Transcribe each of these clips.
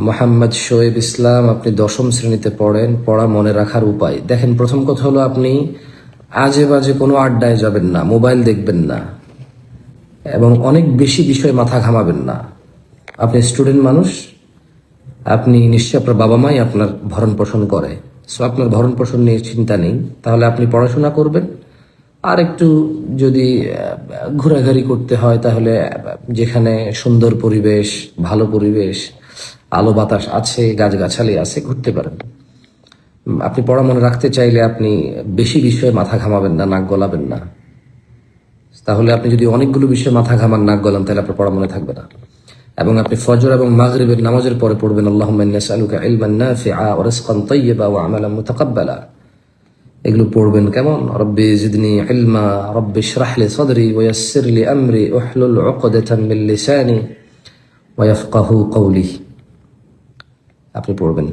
মোহাম্মদ শোয়েব ইসলাম, আপনি দশম শ্রেণীতে পড়েন। পড়া মনে রাখার উপায় দেখেন। প্রথম কথা হলো, আপনি আজে বাজে কোনো আড্ডায় যাবেন না, মোবাইল দেখবেন না, এবং অনেক বেশি বিষয়ে মাথা ঘামাবেন না। আপনি স্টুডেন্ট মানুষ, আপনি নিশ্চয়ই আপনার বাবা মাই আপনার ভরণ পোষণ করে, সো আপনার ভরণ পোষণ নিয়ে চিন্তা নেই। তাহলে আপনি পড়াশোনা করবেন। আর একটু যদি ঘোরাঘুরি করতে হয়, তাহলে যেখানে সুন্দর পরিবেশ, ভালো পরিবেশ, আলো বাতাস আছে, গাছগাছালি আছে, ঘুরতে পারেন। আপনি পড়া মনে রাখতে চাইলে আপনি বেশি বিষয়ে মাথা ঘামাবেন না, নাক গলাবেন না। তাহলে আপনি যদি অনেকগুলো বিষয়ে মাথা ঘামান, নাক গলান, তাহলে আপনার পড়া মনে থাকবে না। এবং আপনি ফজর এবং মাগরিবের নামাজের পরে পড়বেন আল্লাহুম্মা ইন্নী আসআলুকা ইলমান নাফিআ ওয়া রিজকান তাইয়্যিবা ওয়া আমালান মুতাকাব্বালা। এগুলো পড়বেন কেমন? রব্বি জিদনি ইলমা, রব্বি ইশরাহ লি সাদরি ওয়া ইয়াসসির লি আমরি ওয়াহলুল উকদাতাম মিন লিসানি ওয়া ইয়াফকাহু কওলি। আপনি পড়বেন।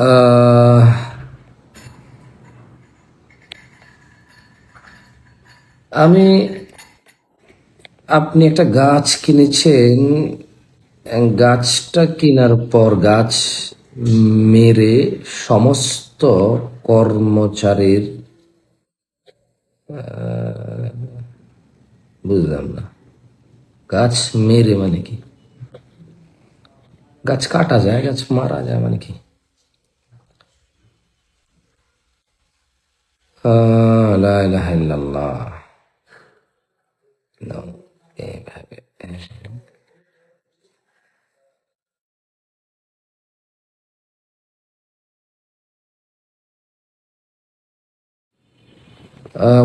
আহ, আমি আপনি একটা গাছ কিনেছেন, গাছটা কেনার পর গাছ মেরে সমস্ত কর্মচারীর, বুঝলাম না, গাছ মেরে মানে কি? গাছ কাটা যায়, গাছ মারা যায় মানে কি? লা ইলাহা ইল্লাল্লাহ। No, এইভাবে।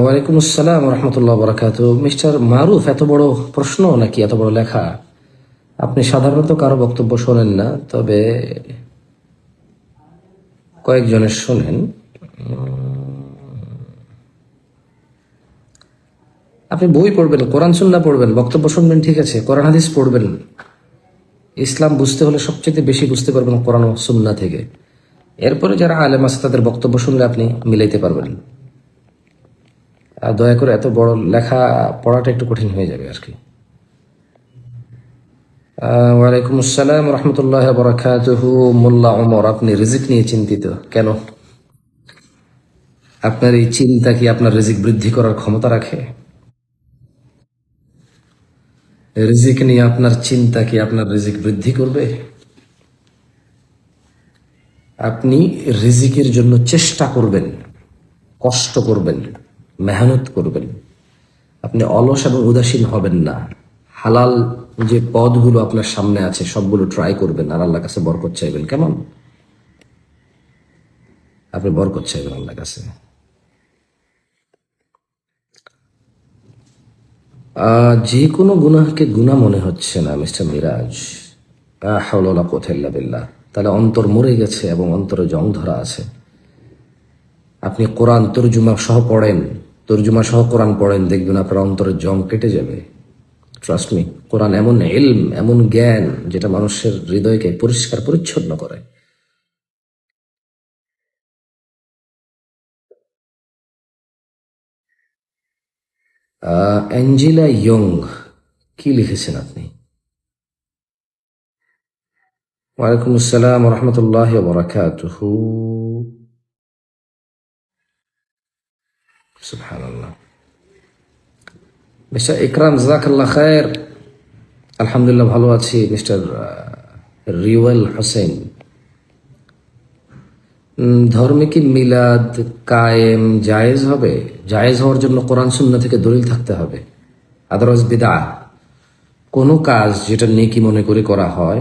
ওয়ালাইকুম আসসালাম রহমতুল্লাহ বরাকাতু। মিস্টার মারুফ, এত বড় প্রশ্ন নাকি এত বড় লেখা? আপনি সাধারণত কারো বক্তব্য শোনেন না, তবে কয়েকজনের শোনেন। আপনি বই পড়বেন, কোরআন সুন্নাহ পড়বেন, বক্তব্য শুনবেন, ঠিক আছে, কোরআন হাদিস পড়বেন। ইসলাম বুঝতে হলে সবচেয়ে বেশি বুঝতে পারবেন কোরআন ও সুন্নাহ থেকে। এরপরে যারা আলেম আছে তাদের বক্তব্য শুনলে আপনি মিলাইতে পারবেন। আর দয়া করে এত বড় লেখা পড়াটা একটু কঠিন হয়ে যাবে আর কি। ওয়ালাইকুম আসসালাম রহমতুল্লাহ বরাকাতুহু। মোল্লা ওমর, আপনি রিজিক নিয়ে চিন্তিত কেন? আপনার এই চিন্তা কি আপনার রিজিক বৃদ্ধি করার ক্ষমতা রাখে? রিজিক নিয়ে আপনার চিন্তা কি আপনার রিজিক বৃদ্ধি করবে? আপনি রিজিকের জন্য চেষ্টা করবেন, কষ্ট করবেন, মেহনত করবেন। আপনি অলস এবং উদাসীন হবেন না। হালাল যে পদগুলো আপনার সামনে আছে সবগুলো ট্রাই করবেন, আর আল্লাহর কাছে বরকত চাইবেন। কেমন? আপনি বরকত চাইবেন আল্লাহর কাছে। যে কোনো গুনাহকে গুনাহ মনে হচ্ছে না মিস্টার মিরাজ। লা হাওলা ওয়ালা কুওয়াতা ইল্লা বিল্লাহ। তাহলে অন্তর মরে গেছে এবং অন্তরে জং ধরা আছে। আপনি কোরআন তর্জুমা সহ পড়েন, তর্জুমা সহ কোরআন পড়েন, দেখবেন আপনার অন্তরের জং কেটে যাবে। ট্রাস্ট মি, কোরআন এমন ইলম, এমন জ্ঞান যেটা মানুষের হৃদয়কে পরিষ্কার পরিচ্ছন্ন করে। অ্যাঞ্জেলা ইয়ং, কি লিখেছেন আপনি? ওয়ালাইকুম আসসালাম রহমতুল্লাহ বরাকাতুহু। সুবহানাল্লাহ। মিস্টার ইকরাম, জাযাকাল্লাহ খায়ের। আলহামদুলিল্লাহ ভালো আছি। মিস্টার রিওয়েল হোসেন, ধর্মে কি মিলাদ কায়েম জায়েজ হবে? জায়েজ হওয়ার জন্য কোরআন সুন্নাহ থেকে দলিল থাকতে হবে, আদারওয়াইজ বিদআহ। কোনো কাজ যেটা নেকি মনে করে করা হয়,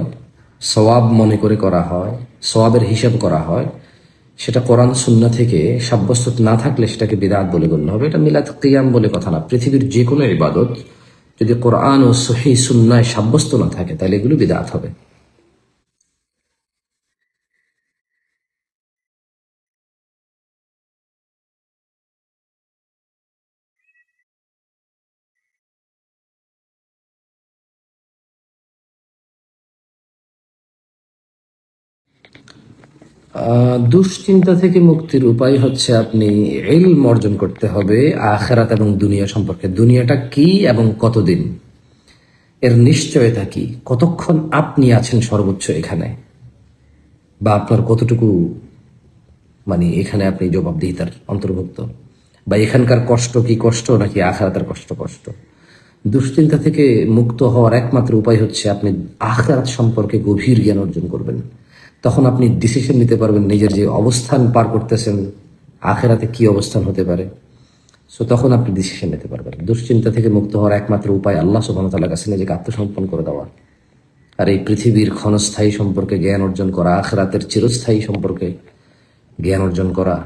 সওয়াব মনে করে করা হয়, সওয়াবের হিসাব করা হয়, সেটা কোরআন সুন্নাহ থেকে সাব্যস্ত না থাকলে সেটাকে বিদআত বলে গণ্য হবে। এটা মিলাদ কিয়াম বলে কথা না। পৃথিবীর যে কোনো ইবাদত যদি কোরআন ও সহিহ সুন্নায় সাব্যস্ত না থাকে, তাহলে এগুলো বিদআত হবে। দুশ্চিন্তা থেকে মুক্তির উপায় হচ্ছে আপনি ইলম অর্জন করতে হবে আখিরাত এবং দুনিয়া সম্পর্কে। দুনিয়াটা কি এবং কতদিন, এর নিশ্চয়তা কি, কতক্ষণ আপনি আছেন সর্বোচ্চ এখানে, বা আপনার কতটুকু মানে এখানে আপনি জবাবদিহিতার অন্তর্ভুক্ত, বা এখানকার কষ্ট কি কষ্ট নাকি আখিরাতের কষ্ট কষ্ট। দুশ্চিন্তা থেকে মুক্ত হওয়ার একমাত্র উপায় হচ্ছে আপনি আখিরাত সম্পর্কে গভীর জ্ঞান অর্জন করবেন। তখন আপনি ডিসিশন নিতে পারবেন নিজের যে অবস্থান পার করতেছেন আখিরাতে কি অবস্থান হতে পারে। সো তখন আপনি ডিসিশন নিতে পারবেন। দুশ্চিন্তা থেকে মুক্ত হওয়ার একমাত্র উপায় আল্লাহ সুবহানাহু ওয়া তাআলার কাছে নিজেকে আত্মসমর্পণ করে দেওয়া, আর এই পৃথিবীর ক্ষণস্থায়ী সম্পর্কে জ্ঞান অর্জন করা, আখিরাতের চিরস্থায়ী সম্পর্কে জ্ঞান অর্জন করা।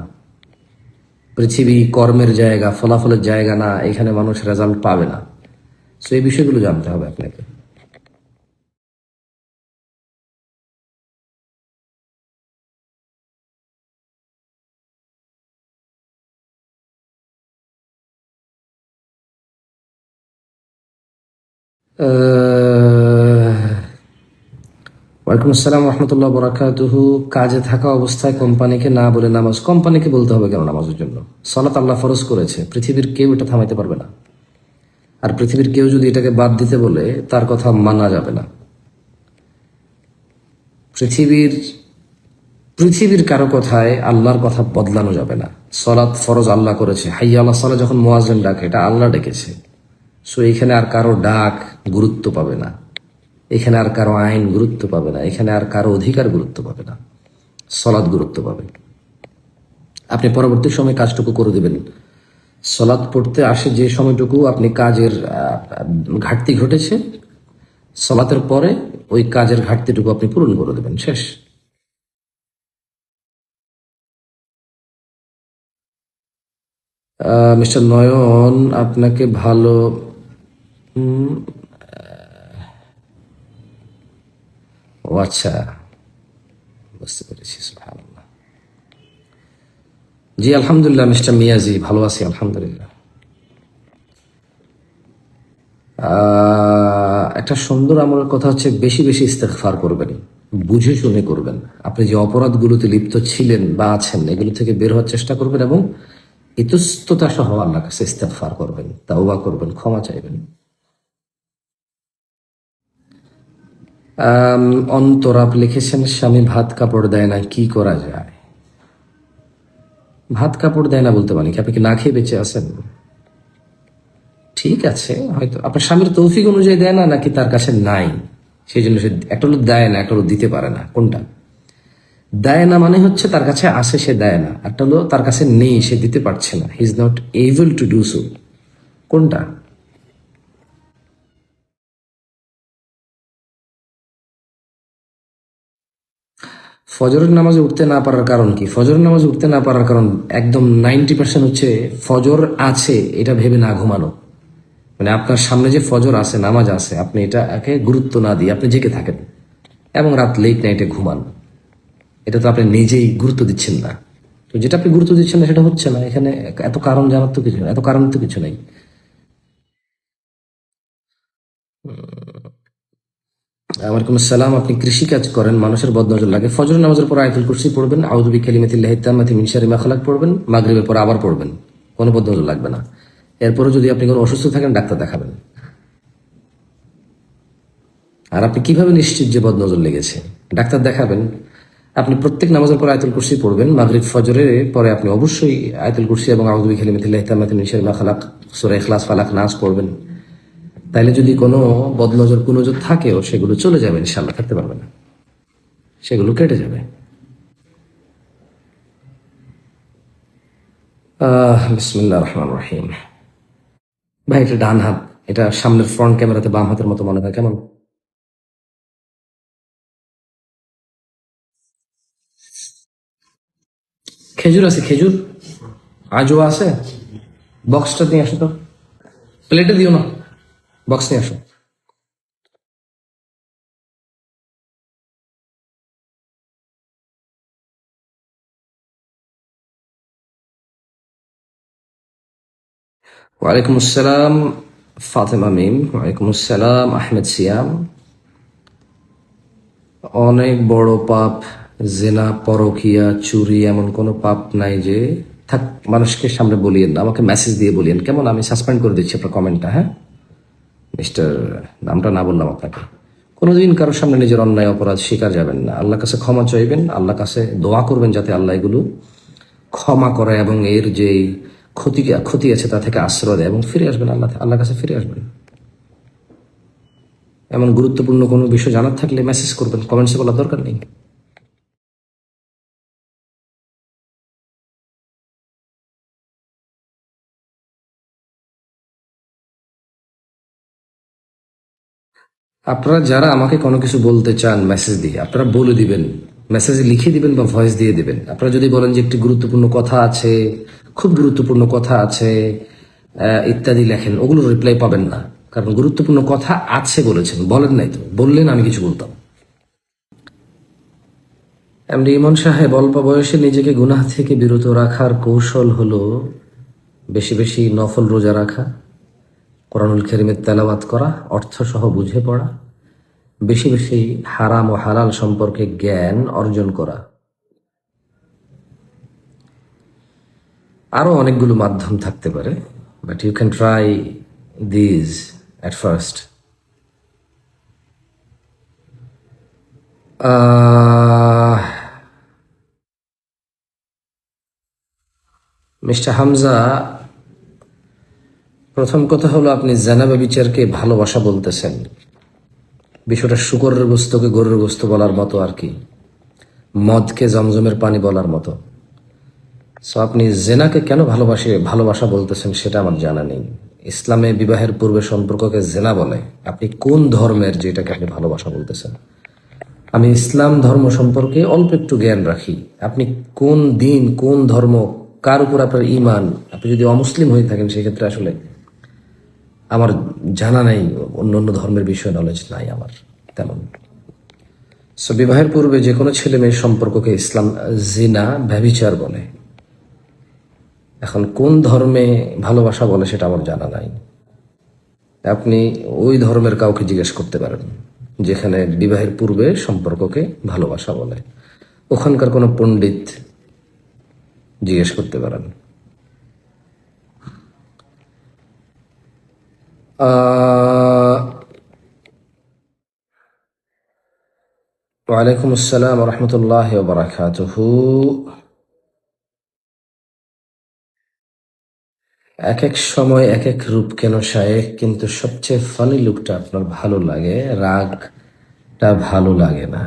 পৃথিবী কর্মের জায়গা, ফলাফলের জায়গা না, এখানে মানুষ রেজাল্ট পাবে না। সো এই বিষয়গুলো জানতে হবে আপনাকে। ওয়ালাইকুম আসসালাম রহমতুল্লাহ বরাকাতুহু। কাজে থাকা অবস্থায় কোম্পানিকে না বলে নামাজ, কোম্পানিকে বলতে হবে কেন নামাজের জন্য? সালাত আল্লাহ ফরজ করেছে, পৃথিবীর কেউ এটা থামাইতে পারবে না। আর পৃথিবীর কেউ যদি এটাকে বাদ দিতে বলে তার কথা মানা যাবে না। পৃথিবীর পৃথিবীর কারো কথায় আল্লাহর কথা বদলানো যাবে না। সলাৎ ফরজ আল্লাহ করেছে, হাইয়া আল্লাহ সালাহ যখন মুয়াজ্জিন ডাকে এটা আল্লাহ ডেকেছে। সো এখানে আর কারো ডাক গুরুত্ব পাবে না, এখানে আর কারো আইন গুরুত্ব পাবে না, এখানে আর কারো অধিকার গুরুত্ব পাবে না, সলাৎ গুরুত্ব পাবে। আপনি পরবর্তী সময় কাজটুকু করে দেবেন। সলাৎ পড়তে আসে যে সময়টুকু আপনি কাজের ঘাটতি ঘটেছে, সলাতের পরে ওই কাজের ঘাটতিটুকু আপনি পূরণ করে দেবেন, শেষ। মিস্টার নয়ন, আপনাকে ভালো ও আচ্ছা, বুঝতে পেরেছি। সুবহানাল্লাহ। জি আলহামদুলিল্লাহ মিস্টার মিয়াজি, ভালো আছি আলহামদুলিল্লাহ। একটা সুন্দর আমলের কথা হচ্ছে বেশি বেশি ইস্তেগফার করবেন, বুঝে শুনে করবেন। আপনি যে অপরাধগুলোতে লিপ্ত ছিলেন বা আছেন এগুলো থেকে বের হওয়ার চেষ্টা করবেন এবং ইতস্ততা সহ আল্লাহর কাছে ইস্তেগফার করবেন, তাওবা করবেন, ক্ষমা চাইবেন। অন্তর আপনি লিখেছেন স্বামী ভাত কাপড় দেয় না, কি করা যায়? ভাত কাপড় দেয় না বলতে মানে কি আপনি কি না খেয়ে বেঁচে আছেন? ঠিক আছে, হয়তো আপনার স্বামীর তৌফিক অনুযায়ী দেয় না, নাকি তার কাছে নাই সেই জন্য সে, একটা হলো দেয় না, একটা হলো দিতে পারে না। কোনটা? দেয় না মানে হচ্ছে তার কাছে আসে সে দেয় না, একটা হলো তার কাছে নেই সে দিতে পারছে না, he is not able to do so. কোনটা? ফজরের নামাজে উঠতে না পারার কারণ কি? ফজরের নামাজে উঠতে না পারার কারণ একদম 90% হচ্ছে ফজর আছে এটা ভেবে না ঘুমানো। মানে আপনার সামনে যে ফজর আছে, নামাজ আছে, আপনি এটাকে গুরুত্ব না দিয়ে আপনি জেগে থাকেন এবং রাত লেট নাইটে ঘুমান। এটা তো আপনি নিজেই গুরুত্ব দিচ্ছেন না। তো যেটা আপনি গুরুত্ব দিচ্ছেন না সেটা হচ্ছে না। এখানে এত কারণ জানার তো কিছু, এত কারণ তো কিছু নেই। ওয়ালাইকুম আসসালাম। আপনি কৃষি কাজ করেন, মানুষের বদনজর লাগে, ফজর নামাজের পর আয়াতুল কুরসি পড়বেন, আউযু বিকালিমাতিল্লাহি তাম্মাতি মিন শাররি মা খালাক পড়বেন, মাগরিবের পর আবার পড়বেন, কোনো বদনজর লাগবে না। এরপরে যদি আপনি কোনো অসুস্থ থাকেন ডাক্তার দেখাবেন। আর আপনি কিভাবে নিশ্চিত যে বদনজর লেগেছে? ডাক্তার দেখাবেন। আপনি প্রত্যেক নামাজের পর আয়াতুল কুরসি পড়বেন, মাগরিব ফজরের পরে আপনি অবশ্যই আয়াতুল কুরসি এবং আউযু বিকালিমাতিল্লাহি তাম্মাতি মিন শাররি মা খালাক, সূরা ইখলাস, ফালাক, নাস পড়বেন। তাইলে যদি কোনো বদনজর কুনজর থাকেও সেগুলো চলে যাবে, ইনশাআল্লাহ থাকতে পারবে না, সেগুলো কেটে যাবে। বিসমিল্লাহ রহমান রহিম। ভাই এটা ডান হাত, এটা সামনের ফ্রন্ট ক্যামেরাতে বাম হাতের মতো মনে হয়, কেমন? খেজুর আছে, খেজুর আজও আছে। বক্সটা নিয়ে আসো তো, প্লেটে দিও না, বক্স নিয়ে আসো। ওয়ালাইকুম আসসালাম ফাতেমা মিম। ওয়ালাইকুম আসসালাম আহমেদ সিয়াম। অনেক বড় পাপ জেনা, পরকিয়া, চুরি এমন কোনো পাপ নাই যে থাক। মানুষকে সামনে বলিয়েন না, আমাকে মেসেজ দিয়ে বলিয়েন কেমন? আমি সাসপেন্ড করে দিচ্ছি আপনার কমেন্টটা। হ্যাঁ মিস্টার, নামটা না বললাম আপনাকে। কোনোদিন কারোর সামনে নিজের অন্যায় অপরাধ স্বীকার যাবেন না। আল্লাহর কাছে ক্ষমা চাইবেন, আল্লাহর কাছে দোয়া করবেন যাতে আল্লাহ এগুলো ক্ষমা করে এবং এর যে ক্ষতি আছে তা থেকে আশ্রয় দেয়, এবং ফিরে আসবেন আল্লাহর কাছে ফিরে আসবেন। এমন গুরুত্বপূর্ণ কোনো বিষয় জানার থাকলে মেসেজ করবেন, কমেন্টসে বলার দরকার নেই। আপনারা যারা আমাকে কোনো কিছু বলতে চান মেসেজ দিয়ে, আপনারা বলে দিবেন, মেসেজে লিখে দিবেন বা ভয়েস দিয়ে দিবেন। আপনারা যদি বলেন যে একটি গুরুত্বপূর্ণ কথা আছে, খুব গুরুত্বপূর্ণ কথা আছে, ইত্যাদি লেখেন, ওগুলো রিপ্লাই পাবেন না। কারণ গুরুত্বপূর্ণ কথা আছে বলেছেন, বলেন নাই তো, বললেন আমি কিছু বলতাম। এমনি ইমন সাহেব, অল্প বয়সে নিজেকে গুনাহ থেকে বিরত রাখার কৌশল হলো বেশি বেশি নফল রোজা রাখা, কোরআনুল কারীমের তেলাওয়াত করা, অর্থ সহ বুঝে পড়া, বেশি বেশি হারাম ও হালাল সম্পর্কে জ্ঞান অর্জন করা। আরো অনেকগুলো মাধ্যম থাকতে পারে, but you can try these at first. Mister Hamza, প্রথম কথা হলো আপনি জানাবা বিচারকে ভালোবাসা বলতেছেন। বিষয়টা শুকরের গোস্তকে গরুর গোস্ত বলার মতো আর কি, মদকে জমজমের পানি বলার মতো। সো আপনি জেনাকে কেন ভালোবাসা বলতেছেন সেটা আমার জানা নেই। ইসলামে বিবাহের পূর্বে সম্পর্ককে জেনা বলে। আপনি কোন ধর্মের যেটাকে আপনি ভালোবাসা বলতেছেন? আমি ইসলাম ধর্ম সম্পর্কে অল্প একটু জ্ঞান রাখি। আপনি কোন দিন, কোন ধর্ম, কার উপর আপনার ইমান, আপনি যদি অমুসলিম হয়ে থাকেন সেক্ষেত্রে আসলে আমার জানা নাই, অন্য অন্য ধর্মের বিষয়ে নলেজ নাই আমার তেমন। সো বিবাহের পূর্বে যে কোনো ছেলে মেয়ের সম্পর্ককে ইসলাম জিনা, ব্যভিচার বলে। এখন কোন ধর্মে ভালোবাসা বলে সেটা আমার জানা নাই। আপনি ওই ধর্মের কাউকে জিজ্ঞেস করতে পারেন যেখানে বিবাহের পূর্বে সম্পর্ককে ভালোবাসা বলে, ওখানকার কোনো পণ্ডিত জিজ্ঞেস করতে পারেন। ওয়ালাইকুম আসসালাম রহমতুল্লাহ বারাকাতুহু। এক এক সময় এক এক রূপ কেন শায়েখ, কিন্তু সবচেয়ে ফানি লুকটা আপনার ভালো লাগে, রাগটা ভালো লাগে না।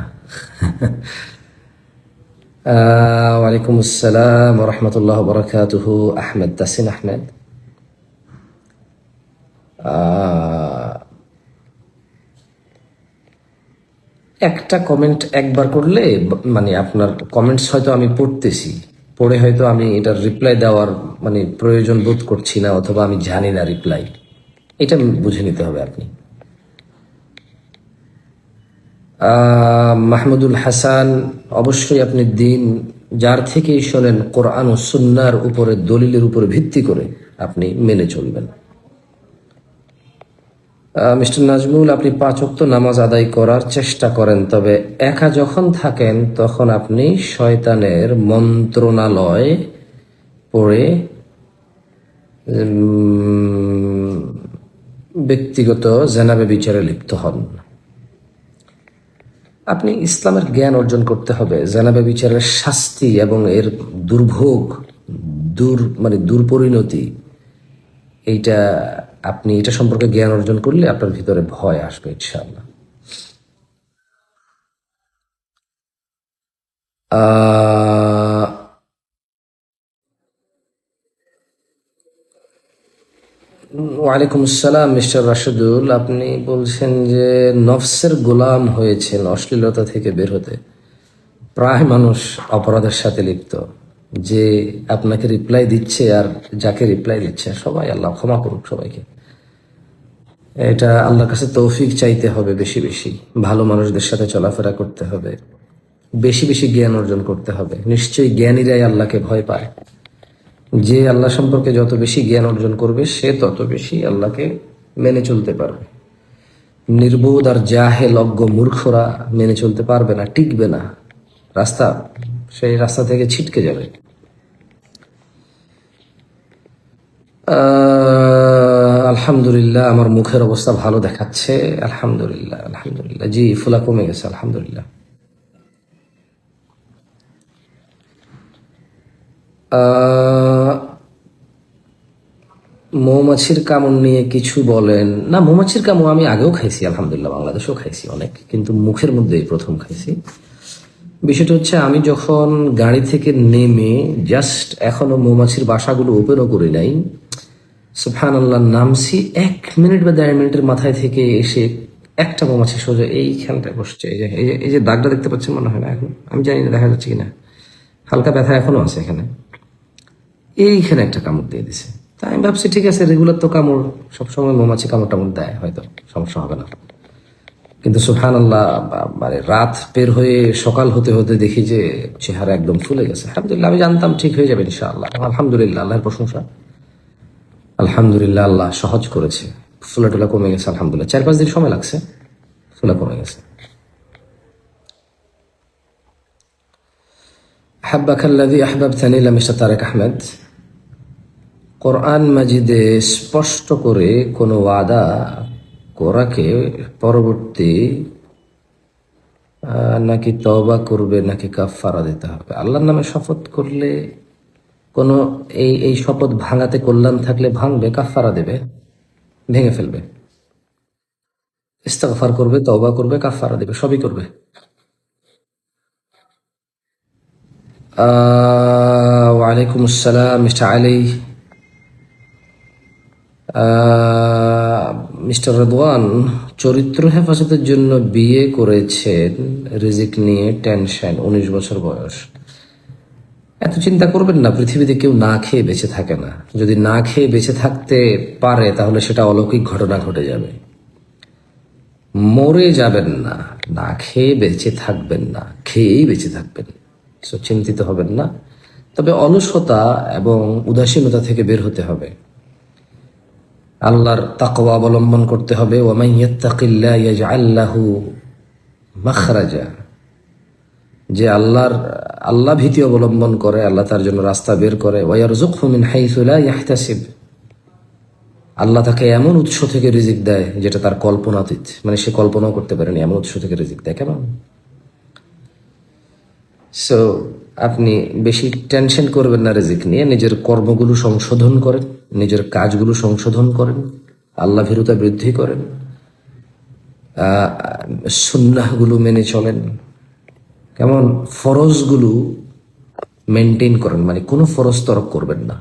ওয়ালাইকুম আসসালাম রহমতুল্লাহ বারাকাতুহু। আহমেদ তাসিন আহমেদ, একটা কমেন্ট একবার করলে মানে আপনার কমেন্টস হয়তো আমি পড়তেছি, পড়ে হয়তো আমি এটার রিপ্লাই দেওয়ার মানে প্রয়োজন বোধ করছি না, অথবা আমি জানি না রিপ্লাই, এটা বুঝে নিতে হবে আপনি। মাহমুদুল হাসান, অবশ্যই আপনি দিন যার থেকেই শোনেন কোরআন ও সুন্নাহর উপরে, দলিলের উপরে ভিত্তি করে আপনি মেনে চলবেন। মিস্টার নাজমুল, আপনি 5 ওয়াক্ত নামাজ আদায় করার চেষ্টা করেন, তবে একা যখন থাকেন তখন আপনি শয়তানের মন্ত্রণালয় পড়ে ব্যক্তিগত জেনাবে বিচারে লিপ্ত হন। আপনি ইসলামের জ্ঞান অর্জন করতে হবে। জেনাবে বিচারের শাস্তি এবং এর দুর্ভোগ, দুর্পরিণতি, এইটা আপনি এটা সম্পর্কে জ্ঞান অর্জন করলে আপনার ভিতরে ভয় আসবে ইনশাআল্লাহ। ওয়ালাইকুম আসসালাম মিস্টার রাশেদুল, আপনি বলছেন যে নফসের গোলাম হয়েছেন অশ্লীলতা থেকে বের হতে। প্রায় মানুষ অপরাধের সাথে লিপ্ত, যে আপনাকে রিপ্লাই দিচ্ছে আর যাকে রিপ্লাই দিচ্ছে সবাই, আল্লাহ ক্ষমা করুক সবাইকে। এটা আল্লাহর কাছে তৌফিক চাইতে হবে, বেশি বেশি ভালো মানুষদের সাথে চলাফেরা করতে হবে, বেশি বেশি জ্ঞান অর্জন করতে হবে। নিশ্চয়ই জ্ঞানীরাই আল্লাহকে ভয় পায়। যে আল্লাহ সম্পর্কে যত বেশি জ্ঞান অর্জন করবে সে তত বেশি আল্লাহকে মেনে চলতে পারবে। নির্বোধ আর জাহেল, অজ্ঞ মূর্খরা মেনে চলতে পারবে না, টিকবে না। রাস্তা, সেই রাস্তা থেকে ছিটকে যাবে। আলহামদুলিল্লাহ, আমার মুখের অবস্থা ভালো দেখাচ্ছে। আলহামদুলিল্লাহ, আলহামদুলিল্লাহ। জি, ফুলা কমে গেছে, আলহামদুলিল্লাহ। আহ, মৌমাছির কামড় নিয়ে কিছু বলেন না। মৌমাছির কামড় আমি আগেও খাইছি, আলহামদুলিল্লাহ, বাংলাদেশেও খাইছি অনেক, কিন্তু মুখের মধ্যে এই প্রথম খাইছি। বিষয়টা হচ্ছে, আমি যখন গাড়ি থেকে নেমে জাস্ট এখনো মৌমাছির বাসাগুলো ওপেনও করি নাই, সুবহানাল্লাহ, নামছি 1 মিনিট বা 1.5 মিনিটের মাথায় থেকে এসে একটা মৌমাছি সোজা এইখানটায় বসছে। এই যে দাগটা দেখতে পাচ্ছেন মনে হয় না এখন, আমি জানি না দেখা যাচ্ছে কিনা, হালকা ব্যথা এখনো আছে এখানে। এইখানে একটা কামড় দিয়ে দিছে। তাই আমি ভাবছি ঠিক আছে, রেগুলার তো কামড়, সবসময় মৌমাছি কামড় টামড় দেয়, হয়তো সমস্যা হবে না। কিন্তু সুবহানাল্লাহ, মানে রাত বের হয়ে সকাল হতে হতে দেখি যে চেহারা একদম ফুলে গেছে। আলহামদুলিল্লাহ, আমি জানতাম ঠিক হয়ে যাবে ইনশাআল্লাহ। আলহামদুলিল্লাহ, আল্লাহর প্রশংসা। আলহামদুলিল্লাহ, আল্লাহ সহজ করেছে। ফুলা টুলা কমে গেছে আলহামদুলিল্লাহ। 4-5 দিন সময় লাগছে, ফুলা কমে গেছে। হাব্বাকাল্লাযী আহবাবতানি, মিস্টার তারেক আহমেদ। কোরআন মাজিদে স্পষ্ট করে কোনো ওয়াদা করাকে পরবর্তী নাকি তওবা করবে নাকি কাফারা দিতে হবে? আল্লাহর নামে শপথ করলে কোনো এই শপথ ভাঙাতে কল্যাণ থাকলে ভাঙবে, কাফারা দেবে, ভেঙে ফেলবে, ইস্তেগফার করবে, তওবা করবে, কাফারা দেবে, সবই করবে। ওয়ালাইকুম আসসালাম মিস্টার আলী। মিস্টার রেদওয়ান, চরিত্র হেফাজতের জন্য বিয়ে করেছেন, রিজিক নিয়ে টেনশন, 19 বছর বয়স। এত চিন্তা করবেন না, পৃথিবীতে কেউ না খেয়ে বেঁচে থাকে না। যদি না খেয়ে বেঁচে থাকতে পারে তাহলে সেটা অলৌকিক ঘটনা ঘটে যাবে। মরে যাবেন না, না খেয়ে বেঁচে থাকবেন না, খেয়েই বেঁচে থাকবেন। সো চিন্তিত হবেন না, তবে অলসতা এবং উদাসীনতা থেকে বের হতে হবে, আল্লাহর তাকওয়া অবলম্বন করতে হবে। ওয়ামান ইয়াত্তাকিল্লাহ ইয়াজআল লাহু মাখরাজা, যে আল্লাহ ভীতি অবলম্বন করে, আল্লাহ তার জন্য রাস্তা বের করে। ওয়ারযুকহু মিন হাইসু লা ইয়াহতাসিব, আল্লাহ তাকে এমন উৎস থেকে রিজিক দেয় যেটা তার কল্পনাতীত, মানে সে কল্পনাও করতে পারেনি, এমন উৎস থেকে রিজিক দেয়। কেমন? সো আপনি বেশি টেনশন করবেন না রিজিক নিয়ে। নিজের কর্মগুলো সংশোধন করেন, নিজের কাজগুলো সংশোধন করেন, আল্লাহ ভীরুতা বৃদ্ধি করেন, সুন্নাহগুলো মেনে চলেন, কেমন ফরজগুলো মেনটেন করেন, মানে কোনো ফরজ তরক করবেন না।